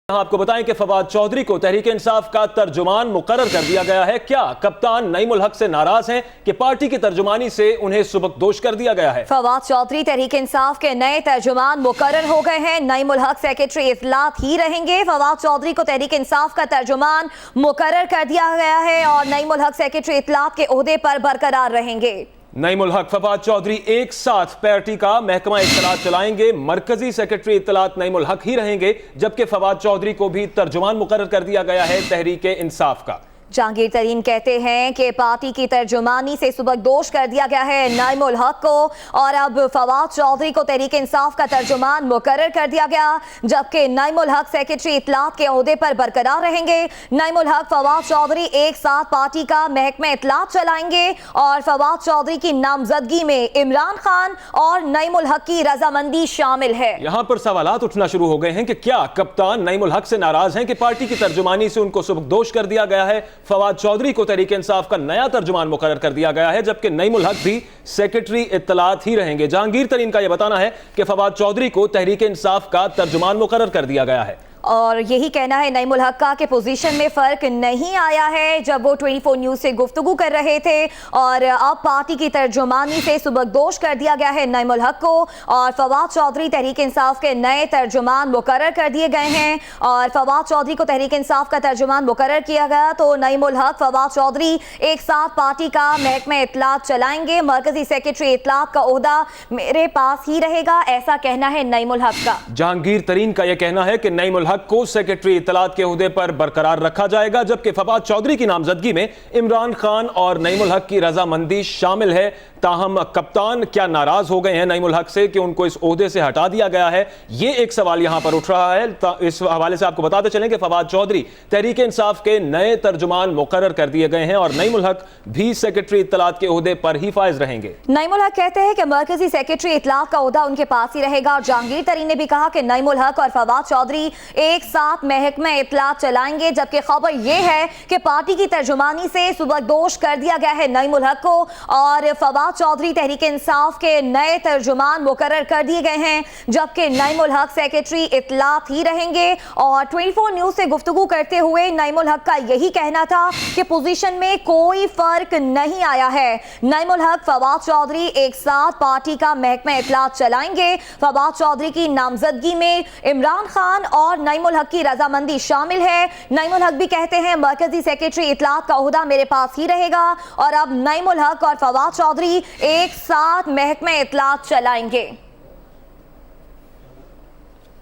आपको बताएं कि फवाद चौधरी को तहरीक इंसाफ का तर्जुमान मुकर्रर कर दिया गया है। क्या कप्तान नईम उल हक से नाराज हैं कि पार्टी की तर्जुमानी से उन्हें सुबकदोश कर दिया गया है? फवाद चौधरी तहरीक इंसाफ के नए तर्जुमान मुकर्रर हो गए हैं। नईम उल हक सेक्रेटरी इत्तलात ही रहेंगे। फवाद चौधरी को तहरीक इंसाफ का तर्जुमान मुकर्रर कर दिया गया है और नईम उल हक सेक्रेटरी इत्तलात के ओहदे पर बरकरार रहेंगे। नईम उल हक फवाद चौधरी एक साथ पार्टी का महकमा इत्तलात चलाएंगे। मरकजी सेक्रेटरी इत्तलात नईम उल हक ही रहेंगे, जबकि फवाद चौधरी को भी तर्जुमान मुकर्रर कर दिया गया है तहरीक इंसाफ का। जहांगीर तरीन कहते हैं कि पार्टी की तर्जुमानी से सुबकदोश कर दिया गया है नईम उल हक को और अब फवाद चौधरी को तहरीक इंसाफ का तर्जुमान मुकर्रर कर दिया गया, जबकि नईम उल हक सेक्रेटरी इत्तलात के ओहदे पर बरकरार रहेंगे। नईम उल हक फवाद चौधरी एक साथ पार्टी का महकमा इत्तलात चलाएंगे और फवाद चौधरी की नामजदगी में इमरान खान और नईम उल हक की रजामंदी शामिल है। यहाँ पर सवालात उठना शुरू हो गए हैं कि क्या कप्तान नईम उल हक से नाराज हैं कि पार्टी की तर्जुमानी से उनको सुबकदोश कर दिया गया है? फवाद चौधरी को तहरीक इंसाफ का नया तर्जुमान मुकर्रर कर दिया गया है, जबकि नईम उल हक भी सेक्रेटरी इत्तलात ही रहेंगे। जहांगीर तरीन का यह बताना है कि फवाद चौधरी को तहरीक इंसाफ का तर्जुमान मुकर्रर कर दिया गया है और यही कहना है नईम उल हक का कि पोजीशन में फर्क नहीं आया है जब वो 24 न्यूज से गुफ्तगू कर रहे थे और अब पार्टी की तर्जुमानी से सुबकदोश कर दिया गया है नईम उल हक को और फवाद चौधरी तहरीक इंसाफ के नए तर्जुमान मुकर्रर कर दिए गए हैं। और फवाद चौधरी को तहरीक इंसाफ का तर्जुमान मुकर्रर किया गया तो नईम उल हक फवाद चौधरी एक साथ पार्टी का महकमा इत्तलात चलाएंगे। मरकजी सेक्रेटरी इत्तलात का ओहदा मेरे पास ही रहेगा, ऐसा कहना है नईम उल हक का। जहांगीर तरीन का यह कहना है कि नईम उल हक को सेक्रेटरी इत्तलात के ओहदे पर बरकरार रखा जाएगा, जबकि फवाद चौधरी की नामजदगी में इमरान खान और नईम उल हक की रजामंदी शामिल है। ताहम कप्तान क्या नाराज हो गए हैं नईम उल हक से कि उनको इस ओहदे से हटा दिया गया है? ये एक सवाल यहां पर उठ रहा है। इस हवाले से आपको बताते चलें कि फवाद चौधरी तहरीक इंसाफ के नए तर्जुमान मुकर्रर कर दिए गए हैं और नईम उल हक भी सेक्रेटरी इत्तलात के ओहदे पर ही फाइज रहेंगे। नईम उल हक कहते हैं कि मरकजी सेक्रेटरी इत्तलात का ओहदा उनके पास ही रहेगा और जहांगीर तरीन ने भी कहा कि नईम उल हक और फवाद चौधरी एक साथ महकमा इत्तलात चलाएंगे, जबकि खबर यह है कि पार्टी की तर्जुमानी से सुबकदोश कर दिया गया है नईम उल हक को और फवाद चौधरी तहरीक इंसाफ के नए तर्जुमान मुकर्रर कर दिए गए हैं, जबकि नईम उल हक सेक्रेटरी इत्तलात ही रहेंगे। और 24 न्यूज से गुफ्तगू करते हुए नईम उल हक का यही कहना था कि पोजीशन में कोई फर्क नहीं आया है। नईम उल हक फवाद चौधरी एक साथ पार्टी का महकमा इत्तलात चलाएंगे। फवाद चौधरी की नामजदगी में इमरान खान और नईम उल हक की रजामंदी शामिल है। नईम उल हक भी कहते हैं मरकजी सेक्रेटरी इत्तलात का ओहदा मेरे पास ही रहेगा और अब नईम उल हक और फवाद चौधरी एक साथ महकमा इत्तलात चलाएंगे।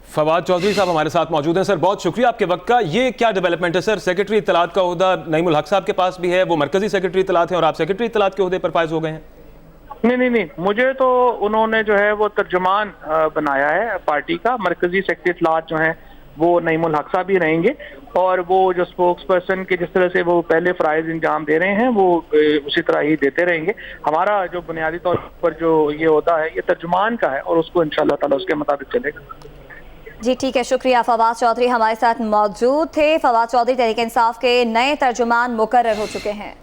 फवाद चौधरी साहब हमारे साथ मौजूद हैं। सर, बहुत शुक्रिया आपके वक्त का। ये क्या डेवलपमेंट है सर? सेक्रेटरी इत्तलात का ओहदा नईम उल हक साहब के पास भी है, वो मरकजी सेक्रेटरी इत्तलात हैं और आप सेक्रेटरी इत्तलात के ओहदे पर फाइज हो गए हैं। नहीं, मुझे तो उन्होंने जो है वो तर्जुमान बनाया है पार्टी का। मरकजी सेक्रेटरी इत्तलात जो है वो नईम उल हक साहब ही रहेंगे और वो जो स्पोक्स पर्सन के जिस तरह से वो पहले फराइज इंजाम दे रहे हैं वो उसी तरह ही देते रहेंगे। हमारा जो बुनियादी तौर पर जो ये होता है ये तर्जुमान का है और उसको इंशाअल्लाह ताला उसके मुताबिक चलेगा। जी ठीक है, शुक्रिया। फवाद चौधरी हमारे साथ मौजूद थे। फवाद चौधरी तहरीक इंसाफ के नए तर्जुमान मुकर्रर हो चुके हैं।